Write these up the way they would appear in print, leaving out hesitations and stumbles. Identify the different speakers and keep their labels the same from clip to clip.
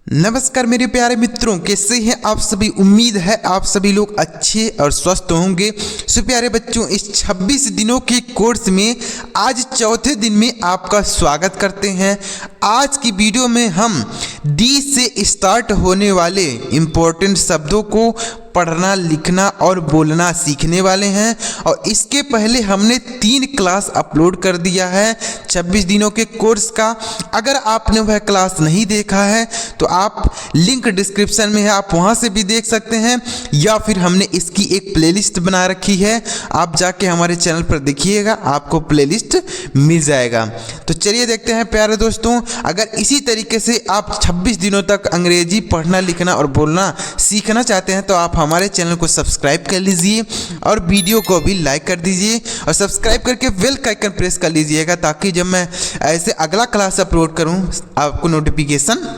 Speaker 1: नमस्कार मेरे प्यारे मित्रों, कैसे हैं आप सभी। उम्मीद है आप सभी लोग अच्छे और स्वस्थ होंगे। सो प्यारे बच्चों, इस 26 दिनों के कोर्स में आज चौथे दिन में आपका स्वागत करते हैं। आज की वीडियो में हम डी से स्टार्ट होने वाले इम्पोर्टेंट शब्दों को पढ़ना, लिखना और बोलना सीखने वाले हैं। और इसके पहले हमने 3 क्लास अपलोड कर दिया है 26 दिनों के कोर्स का। अगर आपने वह क्लास नहीं देखा है तो आप लिंक डिस्क्रिप्शन में है, आप वहां से भी देख सकते हैं, या फिर हमने इसकी एक प्लेलिस्ट बना रखी है, आप जाके हमारे चैनल पर देखिएगा, आपको प्लेलिस्ट मिल जाएगा। तो चलिए देखते हैं प्यारे दोस्तों, अगर इसी तरीके से आप 26 दिनों तक अंग्रेजी पढ़ना, लिखना और बोलना सीखना चाहते हैं तो आप हमारे चैनल को सब्सक्राइब कर लीजिए और वीडियो को भी लाइक कर दीजिए और सब्सक्राइब करके बेल का आइकन प्रेस कर लीजिएगा, ताकि जब मैं ऐसे अगला क्लास अपलोड करूं आपको नोटिफिकेशन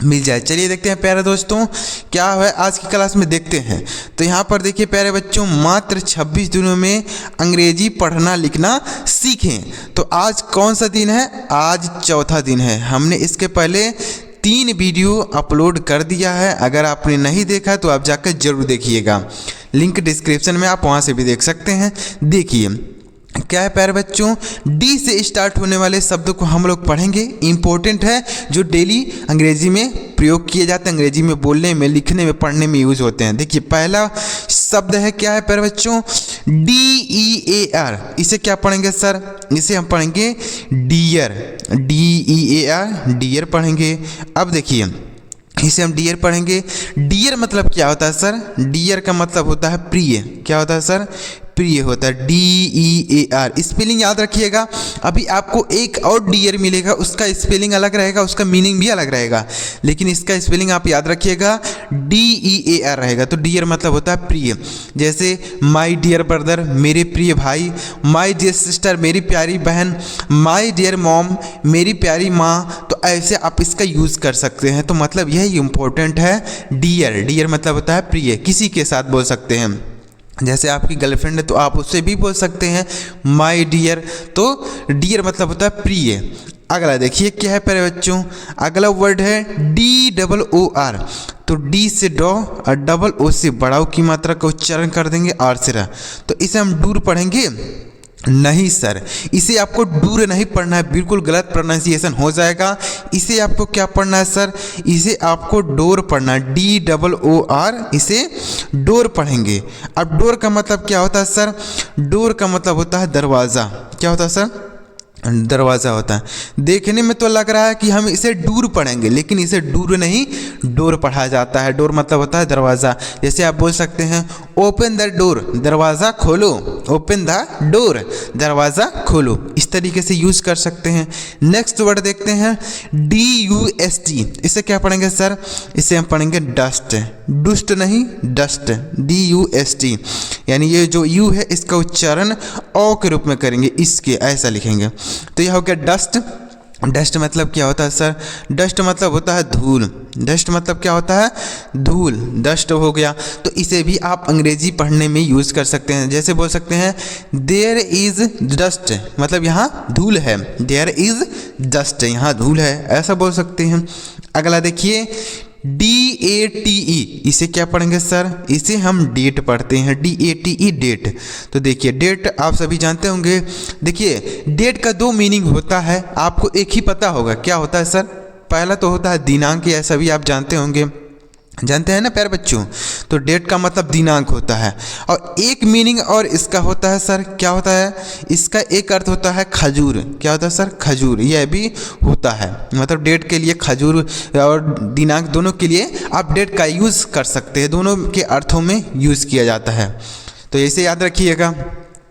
Speaker 1: मिल जाए। चलिए देखते हैं प्यारे दोस्तों क्या है आज की क्लास में, देखते हैं। तो यहाँ पर देखिए प्यारे बच्चों, मात्र 26 दिनों में अंग्रेजी पढ़ना लिखना सीखें। तो आज कौन सा दिन है? आज चौथा दिन है। हमने इसके पहले 3 वीडियो अपलोड कर दिया है। अगर आपने नहीं देखा तो आप जाकर जरूर देखिएगा, लिंक डिस्क्रिप्शन में, आप वहाँ से भी देख सकते हैं। देखिए क्या है प्यारे बच्चों, डी से स्टार्ट होने वाले शब्दों को हम लोग पढ़ेंगे। इम्पोर्टेंट है, जो डेली अंग्रेजी में प्रयोग किए जाते हैं, अंग्रेजी में बोलने में, लिखने में, पढ़ने में यूज होते हैं। देखिए पहला शब्द है, क्या है प्यारे बच्चों? DEAR। इसे क्या पढ़ेंगे सर? इसे हम पढ़ेंगे डियर। DEAR, डियर पढ़ेंगे। अब देखिए इसे हम डियर पढ़ेंगे। डियर मतलब क्या होता है सर? डियर का मतलब होता है प्रिय। क्या होता है सर? प्रिय होता है। DEAR स्पेलिंग याद रखिएगा। अभी आपको एक और डियर मिलेगा, उसका स्पेलिंग अलग रहेगा, उसका मीनिंग भी अलग रहेगा, लेकिन इसका स्पेलिंग आप याद रखिएगा, DEAR रहेगा। तो डियर मतलब होता है प्रिय। जैसे माय डियर ब्रदर, मेरे प्रिय भाई, माय डियर सिस्टर, मेरी प्यारी बहन, माय डियर मॉम, मेरी प्यारी माँ। तो ऐसे आप इसका यूज़ कर सकते हैं। तो मतलब यह इंपॉर्टेंट है। डियर, डियर मतलब होता है प्रिय, किसी के साथ बोल सकते हैं। जैसे आपकी गर्लफ्रेंड है तो आप उससे भी बोल सकते हैं माय डियर। तो डियर मतलब होता है प्रिय। अगला देखिए क्या है प्यारे बच्चों, अगला वर्ड है DOOR। तो डी से डॉ और डबल ओ से बड़ाओ की मात्रा का उच्चारण कर देंगे आर से रह। तो इसे हम डूर पढ़ेंगे? नहीं सर, इसे आपको डूर नहीं पढ़ना है, बिल्कुल गलत प्रोनाउंसिएशन हो जाएगा। इसे आपको क्या पढ़ना है सर? इसे आपको डोर पढ़ना है, DOOR, इसे डोर पढ़ेंगे। अब डोर का मतलब क्या होता है सर? डोर का मतलब होता है दरवाज़ा। क्या होता है सर? दरवाज़ा होता है। देखने में तो लग रहा है कि हम इसे डूर पढ़ेंगे, लेकिन इसे डूर नहीं, डोर पढ़ा जाता है। डोर मतलब होता है दरवाज़ा। जैसे आप बोल सकते हैं ओपन द डोर, दरवाज़ा खोलो। ओपन द डोर, दरवाज़ा खोलो। इस तरीके से यूज़ कर सकते हैं। नेक्स्ट वर्ड देखते हैं DUST। इसे क्या पढ़ेंगे सर? इसे हम पढ़ेंगे डस्ट। दुष्ट नहीं, डस्ट, DUST। यानी ये जो यू है इसका उच्चारण ओ के रूप में करेंगे, इसके ऐसा लिखेंगे। तो यह हो गया डस्ट। डस्ट मतलब क्या होता है सर? डस्ट मतलब होता है धूल। डस्ट मतलब क्या होता है? धूल, डस्ट हो गया। तो इसे भी आप अंग्रेजी पढ़ने में यूज़ कर सकते हैं। जैसे बोल सकते हैं देयर इज़ डस्ट, मतलब यहाँ धूल है। देयर इज़ डस्ट, यहाँ धूल है, ऐसा बोल सकते हैं। अगला देखिए DATE। इसे क्या पढ़ेंगे सर? इसे हम डेट पढ़ते हैं, DATE, डेट। तो देखिए डेट आप सभी जानते होंगे। देखिए डेट का 2 मीनिंग होता है, आपको एक ही पता होगा। क्या होता है सर? पहला तो होता है दिनांक, या सभी आप जानते होंगे, जानते हैं ना प्यारे बच्चों। तो डेट का मतलब दिनांक होता है। और एक मीनिंग और इसका होता है सर, क्या होता है? इसका एक अर्थ होता है खजूर। क्या होता है सर? खजूर, यह भी होता है। मतलब डेट के लिए खजूर और दिनांक दोनों के लिए आप डेट का यूज़ कर सकते हैं, दोनों के अर्थों में यूज़ किया जाता है। तो इसे याद रखिएगा।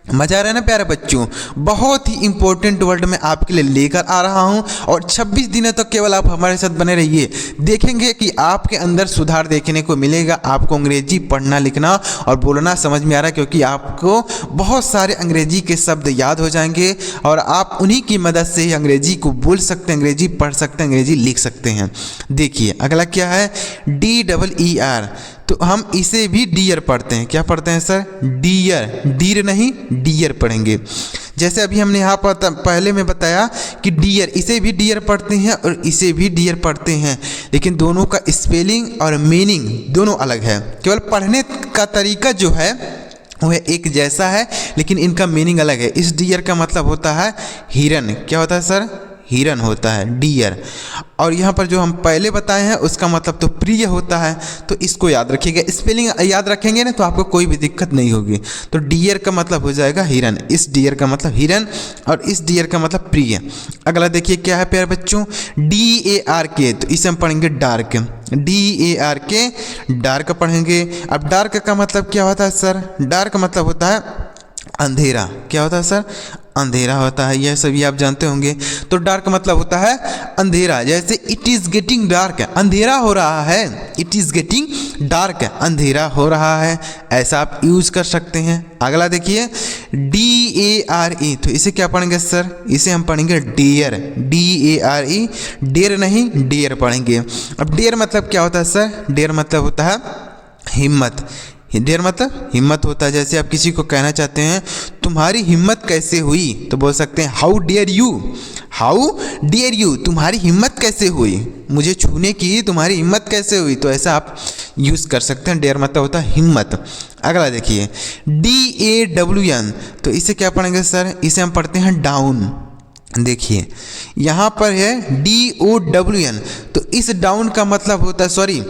Speaker 1: मज़ा आ रहा है ना प्यारे बच्चों? बहुत ही इंपॉर्टेंट वर्ड मैं आपके लिए लेकर आ रहा हूं, और 26 दिनों तक केवल आप हमारे साथ बने रहिए। देखेंगे कि आपके अंदर सुधार देखने को मिलेगा। आपको अंग्रेजी पढ़ना, लिखना और बोलना समझ में आ रहा है, क्योंकि आपको बहुत सारे अंग्रेजी के शब्द याद हो जाएंगे और आप उन्हीं की मदद से ही अंग्रेजी को बोल सकते हैं, अंग्रेजी पढ़ सकते हैं, अंग्रेजी लिख सकते हैं। देखिए अगला क्या है? DEER। तो हम इसे भी डियर पढ़ते हैं। क्या पढ़ते हैं सर? डियर, डीर नहीं डियर पढ़ेंगे। जैसे अभी हमने यहाँ पर पहले में बताया कि डियर, इसे भी डियर पढ़ते हैं और इसे भी डियर पढ़ते हैं, लेकिन दोनों का स्पेलिंग और मीनिंग दोनों अलग है। केवल पढ़ने का तरीका जो है वह एक जैसा है, लेकिन इनका मीनिंग अलग है। इस डियर का मतलब होता है हिरन। क्या होता है सर? हिरन होता है, डियर। और यहाँ पर जो हम पहले बताए हैं उसका मतलब तो प्रिय होता है। तो इसको याद रखिएगा, स्पेलिंग याद रखेंगे ना तो आपको कोई भी दिक्कत नहीं होगी। तो डियर का मतलब हो जाएगा हिरन, इस डियर का मतलब हिरन और इस डियर का मतलब प्रिय। अगला देखिए क्या है प्यारे बच्चों, DARK, तो इसे हम पढ़ेंगे डार्क। DARK, डार्क पढ़ेंगे। अब डार्क का मतलब क्या होता है सर? डार्क मतलब होता है अंधेरा। क्या होता है सर? अंधेरा होता है, यह सभी आप जानते होंगे। तो डार्क मतलब होता है अंधेरा। जैसे इट इज़ गेटिंग डार्क, अंधेरा हो रहा है। इट इज़ गेटिंग डार्क, अंधेरा हो रहा है, ऐसा आप यूज़ कर सकते हैं। अगला देखिए DARE, तो इसे क्या पढ़ेंगे सर? इसे हम पढ़ेंगे डेयर। DARE, डेयर नहीं डेयर पढ़ेंगे। अब डेयर मतलब क्या होता है सर? डेयर मतलब होता है हिम्मत। डेयर मतलब हिम्मत होता है। जैसे आप किसी को कहना चाहते हैं तुम्हारी हिम्मत कैसे हुई, तो बोल सकते हैं how dare you, how dare you, तुम्हारी हिम्मत कैसे हुई, मुझे छूने की तुम्हारी हिम्मत कैसे हुई। तो ऐसा आप यूज़ कर सकते हैं। डेयर मतलब होता है हिम्मत। अगला देखिए DAWN, तो इसे क्या पढ़ेंगे सर? इसे हम पढ़ते हैं डाउन। देखिए यहाँ पर है DOWN, तो इस डाउन का मतलब होता है, सॉरी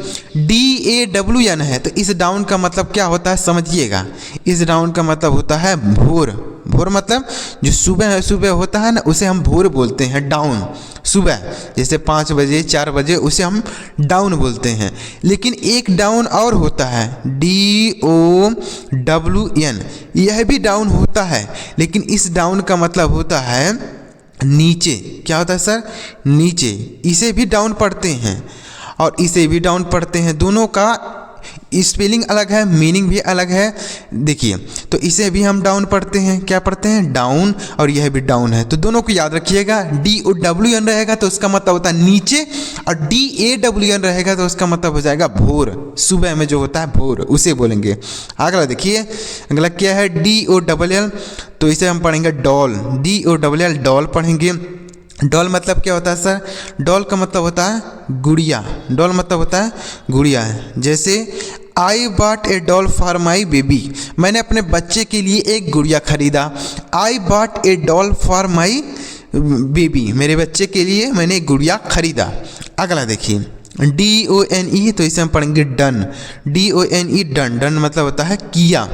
Speaker 1: DAWN है, तो इस डाउन का मतलब क्या होता है समझिएगा। इस डाउन का मतलब होता है भोर। भोर मतलब जो सुबह सुबह होता है ना, उसे हम भोर बोलते हैं, डाउन। सुबह जैसे 5 बजे 4 बजे उसे हम डाउन बोलते हैं। लेकिन एक डाउन और होता है DOWN, यह भी डाउन होता है, लेकिन इस डाउन का मतलब होता है नीचे। क्या होता है सर? नीचे। इसे भी डाउन पढ़ते हैं और इसे भी डाउन पढ़ते हैं, दोनों का स्पेलिंग अलग है, मीनिंग भी अलग है। देखिए तो इसे भी हम डाउन पढ़ते हैं। क्या पढ़ते हैं? डाउन, और यह भी डाउन है। तो दोनों को याद रखिएगा। DOWN रहेगा तो उसका मतलब होता है नीचे, और DAWN रहेगा तो उसका मतलब हो जाएगा भोर। सुबह में जो होता है भोर, उसे बोलेंगे। अगला देखिए, अगला क्या है DOLL, तो इसे हम पढ़ेंगे डॉल। DOLL, डॉल पढ़ेंगे। डॉल मतलब क्या होता है सर? डॉल का मतलब होता है गुड़िया। डॉल मतलब होता है गुड़िया है। जैसे I bought A doll for my baby, मैंने अपने बच्चे के लिए एक गुड़िया खरीदा। I bought A doll for my baby, मेरे बच्चे के लिए मैंने एक गुड़िया खरीदा। अगला देखिए DONE, तो इसे हम पढ़ेंगे डन। DONE, done. डन मतलब होता है किया।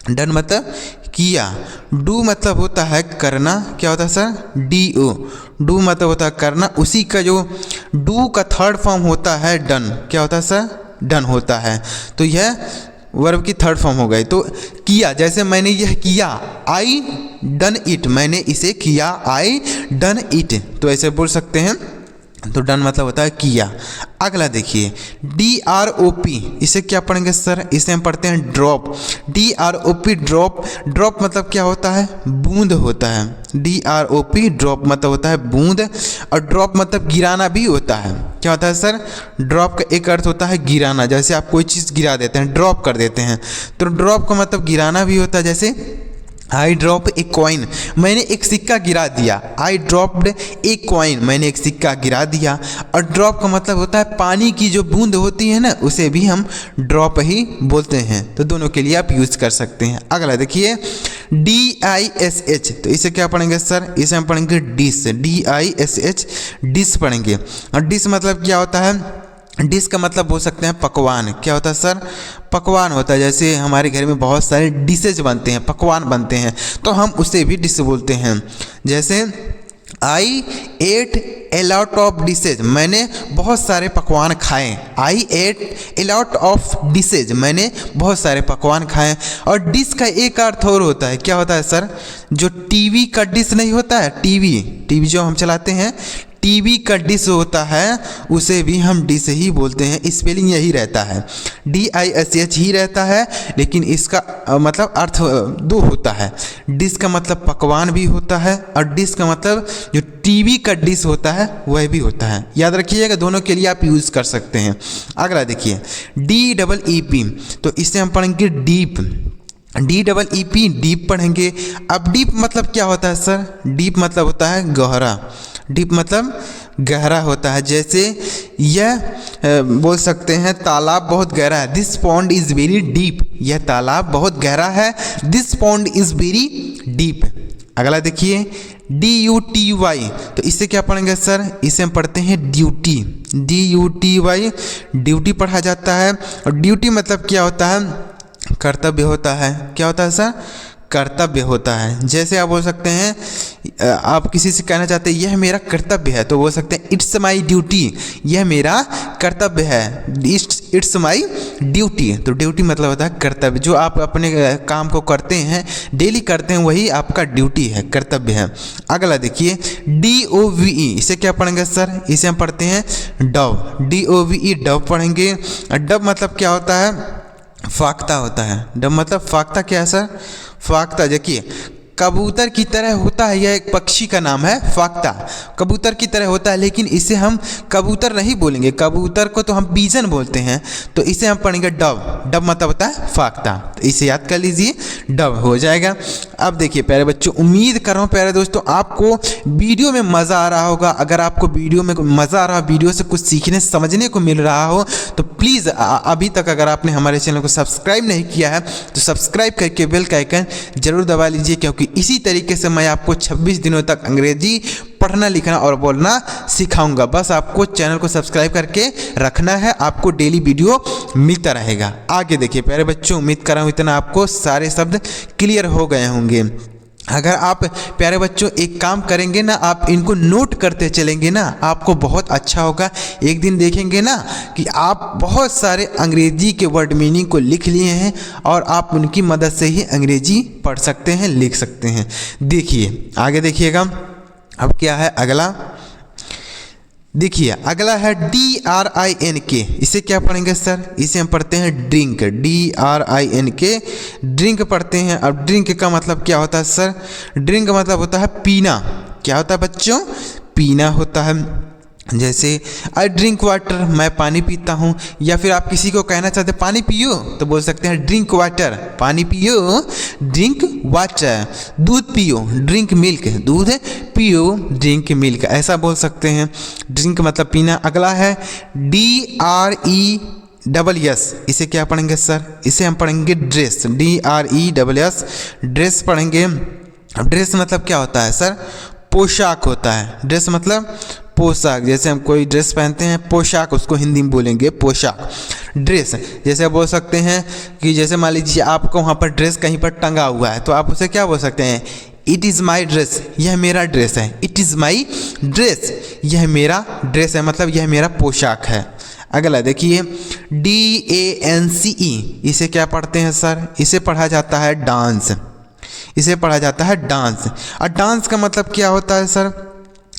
Speaker 1: डन मतलब किया। डू मतलब होता है करना। क्या होता है सर? DO, डू मतलब होता है करना। उसी का जो डू का थर्ड फॉर्म होता है डन। क्या होता है सर? डन होता है। तो यह वर्ब की थर्ड फॉर्म हो गई। तो किया, जैसे मैंने यह किया, आई डन इट, मैंने इसे किया, आई डन इट, तो ऐसे बोल सकते हैं। तो डन मतलब होता है किया। अगला देखिए DROP, इसे क्या पढ़ेंगे सर? इसे हम पढ़ते हैं ड्रॉप। DROP, drop. ड्रॉप मतलब क्या होता है? बूंद होता है। DROP, ड्रॉप मतलब होता है बूंद, और ड्रॉप मतलब गिराना भी होता है। क्या होता है सर? ड्रॉप का एक अर्थ होता है गिराना। जैसे आप कोई चीज़ गिरा देते हैं, ड्रॉप कर देते हैं, तो ड्रॉप का मतलब गिराना भी होता है। जैसे आई ड्रॉप ए कॉइन, मैंने एक सिक्का गिरा दिया। आई ड्रॉप्ड ए कॉइन, मैंने एक सिक्का गिरा दिया। और ड्रॉप का मतलब होता है पानी की जो बूंद होती है ना, उसे भी हम ड्रॉप ही बोलते हैं। तो दोनों के लिए आप यूज़ कर सकते हैं। अगला देखिए DISH, तो इसे क्या पढ़ेंगे सर? इसे हम पढ़ेंगे डिश। DISH, डिश पढ़ेंगे। और डिश मतलब क्या होता है? डिश का मतलब बोल सकते हैं पकवान। क्या होता है सर? पकवान होता है। जैसे हमारे घर में बहुत सारे डिशेज बनते हैं, पकवान बनते हैं, तो हम उसे भी डिश बोलते हैं। जैसे I ate a lot of dishes, मैंने बहुत सारे पकवान खाए। I ate a lot of dishes, मैंने बहुत सारे पकवान खाए। और डिश का एक अर्थ और होता है। क्या होता है सर? जो टीवी का डिश नहीं होता है, टीवी जो हम चलाते हैं, टीवी का डिश होता है उसे भी हम डिश ही बोलते हैं, स्पेलिंग यही रहता है, DISH ही रहता है, लेकिन इसका मतलब अर्थ दो होता है। डिश का मतलब पकवान भी होता है और डिश का मतलब जो टीवी का डिश होता है वह भी होता है। याद रखिएगा, दोनों के लिए आप यूज़ कर सकते हैं। अगला देखिए DEEP, तो इससे हम पढ़ेंगे डीप, DEEP डीप पढ़ेंगे। अब डीप मतलब क्या होता है सर? डीप मतलब होता है गहरा, डीप मतलब गहरा होता है। जैसे यह बोल सकते हैं तालाब बहुत गहरा है, this pond is very deep, यह तालाब बहुत गहरा है, this pond is very deep. अगला देखिए DUTY, तो इससे क्या पढ़ेंगे सर? इसे हम पढ़ते हैं ड्यूटी, DUTY ड्यूटी पढ़ा जाता है। और ड्यूटी मतलब क्या होता है? कर्तव्य होता है। क्या होता है सर? कर्तव्य होता है। जैसे आप बोल सकते हैं, आप किसी से कहना चाहते हैं यह मेरा कर्तव्य है, तो बोल सकते हैं इट्स माई ड्यूटी, यह मेरा कर्तव्य है, इट्स माई ड्यूटी। तो ड्यूटी मतलब होता है कर्तव्य, जो आप अपने काम को करते हैं, डेली करते हैं, वही आपका ड्यूटी है, कर्तव्य है। अगला देखिए DOVE, इसे क्या पढ़ेंगे सर? इसे हम पढ़ते हैं डव, DOVE डव पढ़ेंगे। डव मतलब क्या होता है? फाख्ता होता है। डव मतलब फाख्ता क्या है सर? फाख्ता देखिए कबूतर की तरह होता है, यह एक पक्षी का नाम है फाख्ता, कबूतर की तरह होता है, लेकिन इसे हम कबूतर नहीं बोलेंगे, कबूतर को तो हम पीजन बोलते हैं, तो इसे हम पढ़ेंगे डव, डव मतलब होता है फाख्ता, तो इसे याद कर लीजिए, डव हो जाएगा। अब देखिए प्यारे बच्चों, उम्मीद कर रहा हूँ प्यारे दोस्तों आपको वीडियो में मज़ा आ रहा होगा। अगर आपको वीडियो में मज़ा आ रहा हो, वीडियो से कुछ सीखने समझने को मिल रहा हो, तो प्लीज़ अभी तक अगर आपने हमारे चैनल को सब्सक्राइब नहीं किया है तो सब्सक्राइब करके बेल का आइकन जरूर दबा लीजिए, क्योंकि इसी तरीके से मैं आपको 26 दिनों तक अंग्रेजी पढ़ना, लिखना और बोलना सिखाऊंगा। बस आपको चैनल को सब्सक्राइब करके रखना है, आपको डेली वीडियो मिलता रहेगा। आगे देखिए प्यारे बच्चों, उम्मीद कर रहा हूँ इतना आपको सारे शब्द क्लियर हो गए होंगे। अगर आप प्यारे बच्चों एक काम करेंगे ना, आप इनको नोट करते चलेंगे ना, आपको बहुत अच्छा होगा। एक दिन देखेंगे ना कि आप बहुत सारे अंग्रेजी के वर्ड मीनिंग को लिख लिए हैं और आप उनकी मदद से ही अंग्रेजी पढ़ सकते हैं, लिख सकते हैं। देखिए आगे देखिएगा, अब क्या है अगला? देखिए अगला है DRINK, इसे क्या पढ़ेंगे सर? इसे हम पढ़ते हैं ड्रिंक, DRINK ड्रिंक पढ़ते हैं। अब ड्रिंक का मतलब क्या होता है सर? ड्रिंक मतलब होता है पीना। क्या होता है बच्चों? पीना होता है। जैसे आई ड्रिंक वाटर, मैं पानी पीता हूँ, या फिर आप किसी को कहना चाहते हैं पानी पियो, तो बोल सकते हैं ड्रिंक वाटर, पानी पियो, ड्रिंक वाटर। दूध पियो, ड्रिंक मिल्क, दूध पियो, ड्रिंक मिल्क, ऐसा बोल सकते हैं। ड्रिंक मतलब पीना। अगला है DRESS, इसे क्या पढ़ेंगे सर? इसे हम पढ़ेंगे ड्रेस, DRESS ड्रेस पढ़ेंगे। ड्रेस मतलब क्या होता है सर? पोशाक होता है। ड्रेस मतलब पोशाक, जैसे हम कोई ड्रेस पहनते हैं, पोशाक उसको हिंदी में बोलेंगे पोशाक। ड्रेस जैसे बोल सकते हैं कि जैसे मान लीजिए आपको वहाँ पर ड्रेस कहीं पर टंगा हुआ है, तो आप उसे क्या बोल सकते हैं? इट इज़ माई ड्रेस, यह मेरा ड्रेस है। इट इज़ माई ड्रेस, यह मेरा ड्रेस है, मतलब यह मेरा पोशाक है। अगला देखिए DANCE, इसे क्या पढ़ते हैं सर? इसे पढ़ा जाता है डांस, इसे पढ़ा जाता है डांस। और डांस का मतलब क्या होता है सर?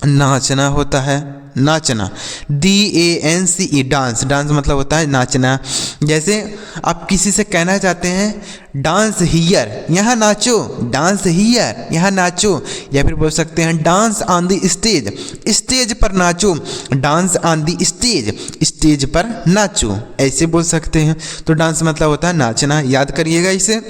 Speaker 1: नाचना होता है, नाचना। DANCE डांस, डांस मतलब होता है नाचना। जैसे आप किसी से कहना चाहते हैं डांस हियर, यहाँ नाचो, डांस हियर, यहाँ नाचो, या फिर बोल सकते हैं dance on the stage, stage पर नाचो, dance on the stage, stage पर नाचो, ऐसे बोल सकते हैं। तो डांस मतलब होता है नाचना, याद करिएगा इसे।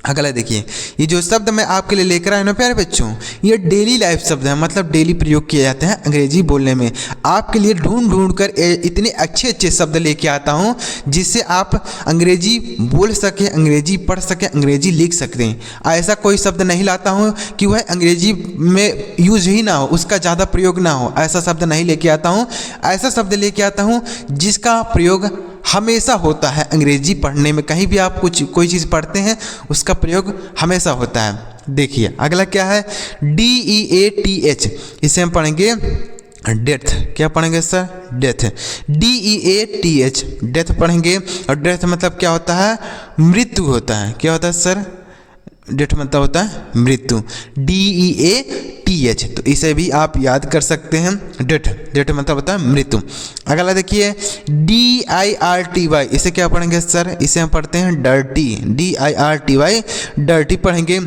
Speaker 1: अगला देखिए, ये जो शब्द मैं आपके लिए लेकर आया ना प्यारे बच्चों, ये डेली लाइफ शब्द है, मतलब डेली प्रयोग किए जाते हैं अंग्रेजी बोलने में। आपके लिए ढूंढ कर इतने अच्छे अच्छे शब्द लेके आता हूँ जिससे आप अंग्रेजी बोल सकें, अंग्रेजी पढ़ सकें, अंग्रेजी लिख सकते हैं। ऐसा कोई शब्द नहीं लाता हूँ कि वह अंग्रेजी में यूज ही ना हो, उसका ज़्यादा प्रयोग ना हो, ऐसा शब्द नहीं लेके आता हूँ। ऐसा शब्द लेके आता हूँ जिसका प्रयोग हमेशा होता है अंग्रेजी पढ़ने में। कहीं भी आप कोई चीज़ पढ़ते हैं उसका प्रयोग हमेशा होता है। देखिए अगला क्या है? DEATH, इसे हम पढ़ेंगे डेथ। क्या पढ़ेंगे सर? डेथ, DEATH डेथ पढ़ेंगे। और डेथ मतलब क्या होता है? मृत्यु होता है। क्या होता है सर? डेथ मतलब होता है मृत्यु, DEATH TH, तो इसे भी आप याद कर सकते हैं। डेथ, डेथ मतलब होता है मृत्यु। अगला देखिए DIRTY, इसे क्या पढ़ेंगे सर? इसे हम पढ़ते हैं डर्टी, DIRTY, डर्टी पढ़ेंगे।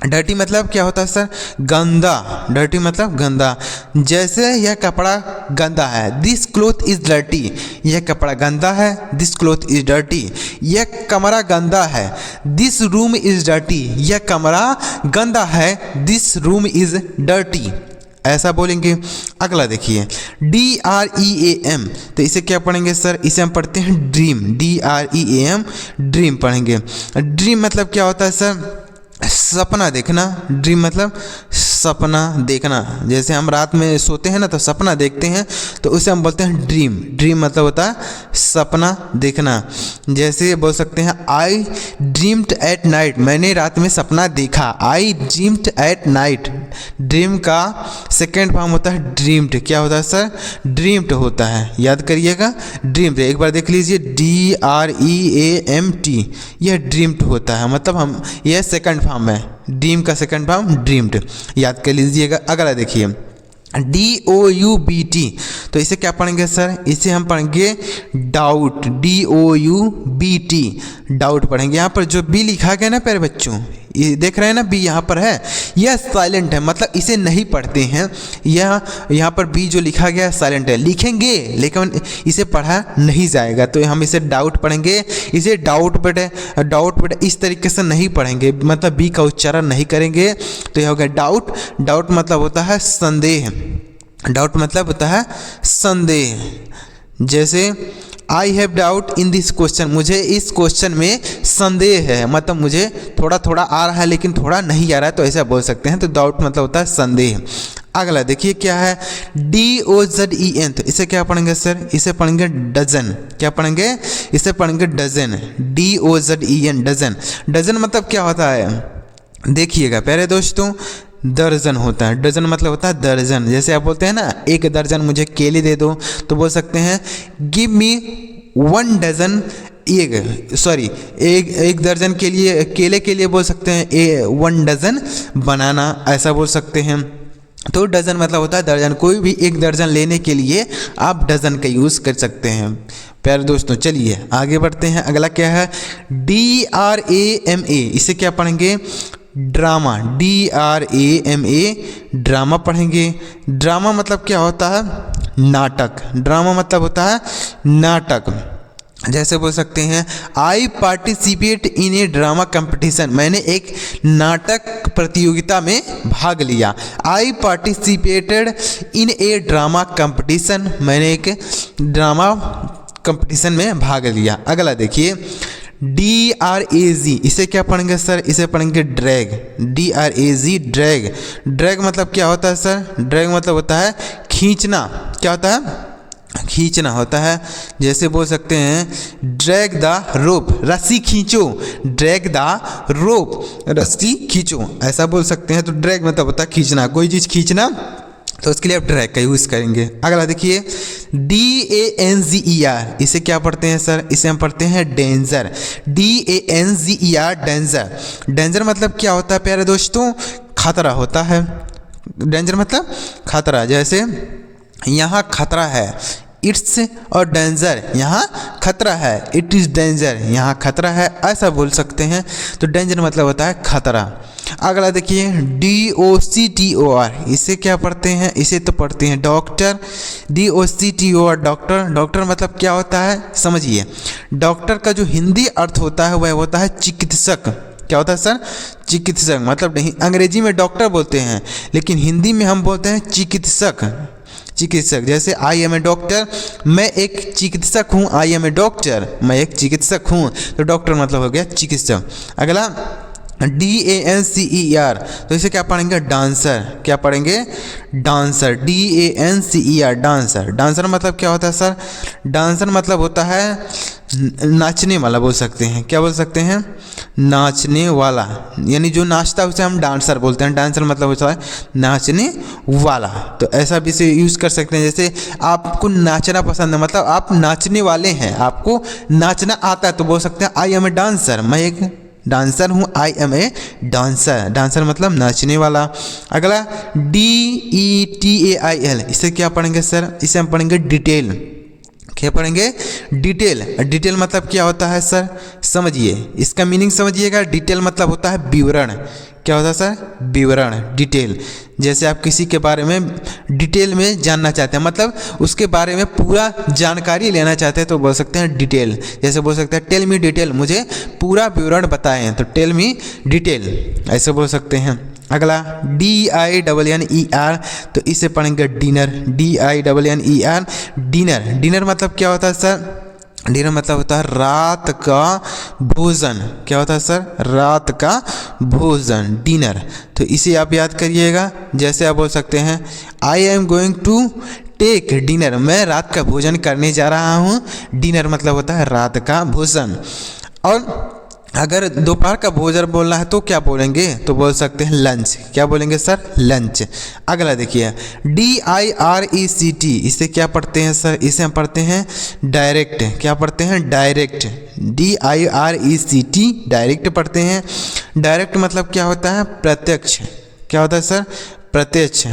Speaker 1: डर्टी मतलब क्या होता है सर? गंदा। डर्टी मतलब गंदा। जैसे यह कपड़ा गंदा है, दिस क्लोथ इज डर्टी, यह कपड़ा गंदा है, दिस क्लोथ इज डर्टी। यह कमरा गंदा है, दिस रूम इज डर्टी, यह कमरा गंदा है, दिस रूम इज डर्टी, ऐसा बोलेंगे। अगला देखिए DREAM, तो इसे क्या पढ़ेंगे सर? इसे हम पढ़ते हैं ड्रीम, DREAM, ड्रीम पढ़ेंगे। ड्रीम मतलब क्या होता है सर? सपना देखना। ड्रीम मतलब सपना देखना। जैसे हम रात में सोते हैं ना तो सपना देखते हैं, तो उसे हम बोलते हैं ड्रीम। ड्रीम मतलब होता है सपना देखना। जैसे बोल सकते हैं आई ड्रीम्ड एट नाइट, मैंने रात में सपना देखा, आई ड्रीम्ड एट नाइट। ड्रीम का सेकेंड फॉर्म होता है ड्रीम्ड। क्या होता है सर? ड्रीम्ड होता है, याद करिएगा ड्रीम्ड। एक बार देख लीजिए DREAMT, यह ड्रीम्ड होता है, मतलब हम यह सेकंड फॉर्म है, ड्रीम का सेकंड फॉर्म ड्रीम्ड, याद कर लीजिएगा। अगला देखिए DOUBT, तो इसे क्या पढ़ेंगे सर? इसे हम पढ़ेंगे डाउट, DOUBT, डाउट पढ़ेंगे। यहाँ पर जो बी लिखा गया ना प्यारे बच्चों, ये देख रहे हैं ना बी यहाँ पर है, यह साइलेंट है, मतलब इसे नहीं पढ़ते हैं। यह यहाँ पर बी जो लिखा गया है साइलेंट है, लिखेंगे लेकिन इसे पढ़ा नहीं जाएगा, तो हम इसे डाउट पढ़ेंगे। इसे डाउट बेटे इस तरीके से नहीं पढ़ेंगे, मतलब बी का उच्चारण नहीं करेंगे। तो यह हो गया डाउट। डाउट मतलब होता है संदेह, डाउट मतलब होता है संदेह। जैसे I have doubt in this question, मुझे इस क्वेश्चन में संदेह है, मतलब मुझे थोड़ा थोड़ा आ रहा है लेकिन थोड़ा नहीं आ रहा है, तो ऐसा बोल सकते हैं। तो डाउट मतलब होता है संदेह। अगला देखिए क्या है DOZEN, तो इसे क्या पढ़ेंगे सर? इसे पढ़ेंगे डजन। क्या पढ़ेंगे? इसे पढ़ेंगे डजन, DOZEN, डजन। डजन मतलब क्या होता है? देखिएगा प्यारे दोस्तों, दर्जन होता है। डजन मतलब होता है दर्जन। जैसे आप बोलते हैं ना एक दर्जन मुझे केले दे दो, तो बोल सकते हैं गिव मी 1 डजन एक दर्जन के लिए, केले के लिए बोल सकते हैं 1 डजन बनाना, ऐसा बोल सकते हैं। तो डजन मतलब होता है दर्जन। कोई भी एक दर्जन लेने के लिए आप डजन का यूज़ कर सकते हैं। प्यारे दोस्तों चलिए आगे बढ़ते हैं। अगला क्या है DRAMA, इसे क्या पढ़ेंगे? ड्रामा, DRAMA, ड्रामा पढ़ेंगे। ड्रामा मतलब क्या होता है? नाटक। ड्रामा मतलब होता है नाटक। जैसे बोल सकते हैं I participate in a drama competition, मैंने एक नाटक प्रतियोगिता में भाग लिया। I participated in a drama competition, मैंने एक ड्रामा कंपटीशन में भाग लिया। अगला देखिए DRAG, इसे क्या पढ़ेंगे सर? इसे पढ़ेंगे ड्रैग, DRAG, ड्रैग। ड्रैग मतलब क्या होता है सर? ड्रैग मतलब होता है खींचना। क्या होता है? खींचना होता है। जैसे बोल सकते हैं ड्रैग द रोप, रस्सी खींचो, ड्रैग द रोप, रस्सी खींचो, ऐसा बोल सकते हैं। तो ड्रैग मतलब होता है खींचना, कोई चीज़ खींचना, तो उसके लिए आप ड्रैग का यूज़ करेंगे। अगला देखिए DANGER, इसे क्या पढ़ते हैं सर? इसे हम पढ़ते हैं डेंजर, DANGER, डेंजर। डेंजर मतलब क्या होता है प्यारे दोस्तों? खतरा होता है। डेंजर मतलब खतरा। जैसे यहाँ खतरा है, इट्स और डेंजर, यहाँ खतरा है, इट इज़ डेंजर, यहाँ खतरा है, ऐसा बोल सकते हैं। तो डेंजर मतलब होता है खतरा। अगला देखिए DOCTOR, इसे क्या पढ़ते हैं? इसे तो पढ़ते हैं डॉक्टर, DOCTOR, डॉक्टर। डॉक्टर मतलब क्या होता है समझिए। डॉक्टर का जो हिंदी अर्थ होता है वह होता है चिकित्सक। क्या होता है सर? चिकित्सक। मतलब नहीं, अंग्रेजी में डॉक्टर बोलते हैं लेकिन हिंदी में हम बोलते हैं चिकित्सक। चिकित्सक, जैसे आई एम ए डॉक्टर, मैं एक चिकित्सक हूँ, आई एम ए डॉक्टर, मैं एक चिकित्सक हूँ। तो डॉक्टर मतलब हो गया चिकित्सक। अगला DANCER, तो इसे क्या पढ़ेंगे? डांसर। क्या पढ़ेंगे? Dancer, DANCER, dancer. डांसर मतलब क्या होता है सर? डांसर मतलब होता है नाचने वाला, बोल सकते हैं। क्या बोल सकते हैं? नाचने वाला, यानी जो नाचता है उसे हम डांसर बोलते हैं। डांसर मतलब होता है नाचने वाला। तो ऐसा भी इसे यूज़ कर सकते हैं। जैसे आपको नाचना पसंद है, मतलब आप नाचने वाले हैं, आपको नाचना आता है, तो बोल सकते हैं आई एम ए डांसर, मैं एक डांसर हूँ, I am a dancer, dancer मतलब नाचने वाला। अगला DETAIL, इसे क्या पढ़ेंगे सर, इसे हम पढ़ेंगे डिटेल। क्या पढ़ेंगे, डिटेल। डिटेल मतलब क्या होता है सर, समझिए, इसका मीनिंग समझिएगा। डिटेल मतलब होता है विवरण। क्या होता है सर, विवरण, डिटेल। जैसे आप किसी के बारे में डिटेल में जानना चाहते हैं, मतलब उसके बारे में पूरा जानकारी लेना चाहते हैं, तो बोल सकते हैं डिटेल। जैसे बोल सकते हैं टेल मी डिटेल, मुझे पूरा विवरण बताएं, तो टेल मी डिटेल, ऐसे बोल सकते हैं। अगला DINNER, तो इसे पढ़ेंगे डिनर, DINNER, डिनर। डिनर मतलब क्या होता है सर, डिनर मतलब होता है रात का भोजन। क्या होता है सर, रात का भोजन, डिनर। तो इसे आप याद करिएगा। जैसे आप बोल सकते हैं I am going to take dinner, मैं रात का भोजन करने जा रहा हूँ। डिनर मतलब होता है रात का भोजन। और अगर दोपहर का भोजन बोलना है तो क्या बोलेंगे, तो बोल सकते हैं लंच। क्या बोलेंगे सर, लंच। अगला देखिए DIRECT, इसे क्या पढ़ते हैं सर, इसे हम पढ़ते हैं डायरेक्ट। क्या पढ़ते हैं, डायरेक्ट, DIRECT, डायरेक्ट पढ़ते हैं। डायरेक्ट मतलब क्या होता है, प्रत्यक्ष। क्या होता है सर, प्रत्यक्ष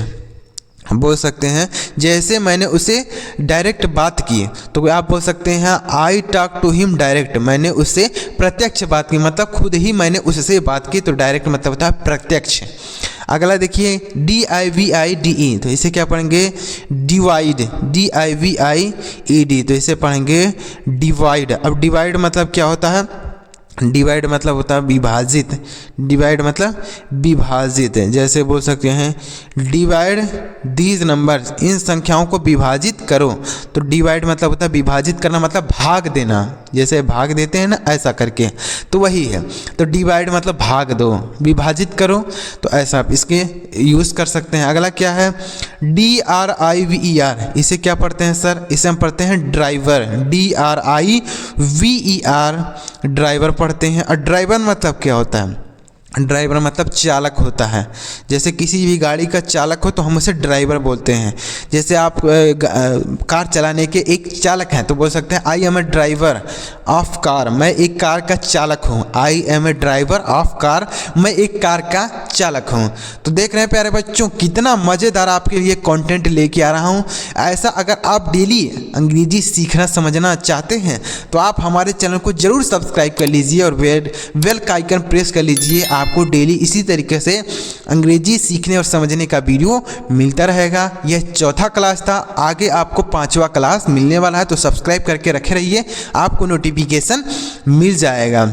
Speaker 1: बोल सकते हैं। जैसे मैंने उसे डायरेक्ट बात की, तो आप बोल सकते हैं I talk to him direct, मैंने उससे प्रत्यक्ष बात की, मतलब खुद ही मैंने उससे बात की, तो डायरेक्ट मतलब होता है प्रत्यक्ष। अगला देखिए DIVIDE, तो इसे क्या पढ़ेंगे, डिवाइड, DIVIED, तो इसे पढ़ेंगे डिवाइड। अब डिवाइड मतलब क्या होता है, डिवाइड मतलब होता है विभाजित। डिवाइड मतलब विभाजित। जैसे बोल सकते हैं डिवाइड दीज नंबर्स, इन संख्याओं को विभाजित करो। तो डिवाइड मतलब होता है विभाजित करना, मतलब भाग देना, जैसे भाग देते हैं ना, ऐसा करके, तो वही है। तो डिवाइड मतलब भाग दो, विभाजित करो, तो ऐसा आप इसके यूज़ कर सकते हैं। अगला क्या है DRIVER, इसे क्या पढ़ते हैं सर, इसे हम पढ़ते हैं ड्राइवर, DRIVER, ड्राइवर पढ़ते हैं। और ड्राइवर मतलब क्या होता है, ड्राइवर मतलब चालक होता है। जैसे किसी भी गाड़ी का चालक हो तो हम उसे ड्राइवर बोलते हैं। जैसे आप कार चलाने के एक चालक हैं, तो बोल सकते हैं I am a driver of car, मैं एक कार का चालक हूँ। I am a driver of car, मैं एक कार का चालक हूँ। तो देख रहे हैं प्यारे बच्चों, कितना मज़ेदार आपके लिए कंटेंट लेके आ रहा हूँ। ऐसा अगर आप डेली अंग्रेजी सीखना समझना चाहते हैं तो आप हमारे चैनल को ज़रूर सब्सक्राइब कर लीजिए और बेल का आइकन प्रेस कर लीजिए। आपको डेली इसी तरीके से अंग्रेजी सीखने और समझने का वीडियो मिलता रहेगा। यह चौथा क्लास था, आगे आपको 5वां क्लास मिलने वाला है, तो सब्सक्राइब करके रखे रहिए, आपको नोटिफिकेशन मिल जाएगा।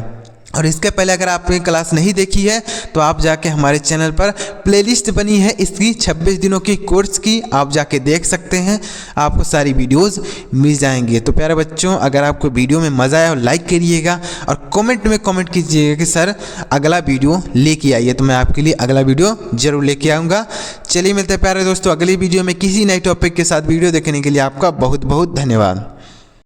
Speaker 1: और इसके पहले अगर आपने क्लास नहीं देखी है तो आप जाके हमारे चैनल पर प्लेलिस्ट बनी है इसकी 26 दिनों की कोर्स की, आप जाके देख सकते हैं, आपको सारी वीडियोस मिल जाएंगे। तो प्यारे बच्चों, अगर आपको वीडियो में मज़ा आया लाइक करिएगा और कमेंट में कमेंट कीजिएगा कि सर अगला वीडियो लेके आइए, तो मैं आपके लिए अगला वीडियो ज़रूर लेके आऊँगा। चलिए मिलते हैं प्यारे दोस्तों अगली वीडियो में किसी नए टॉपिक के साथ। वीडियो देखने के लिए आपका बहुत बहुत धन्यवाद।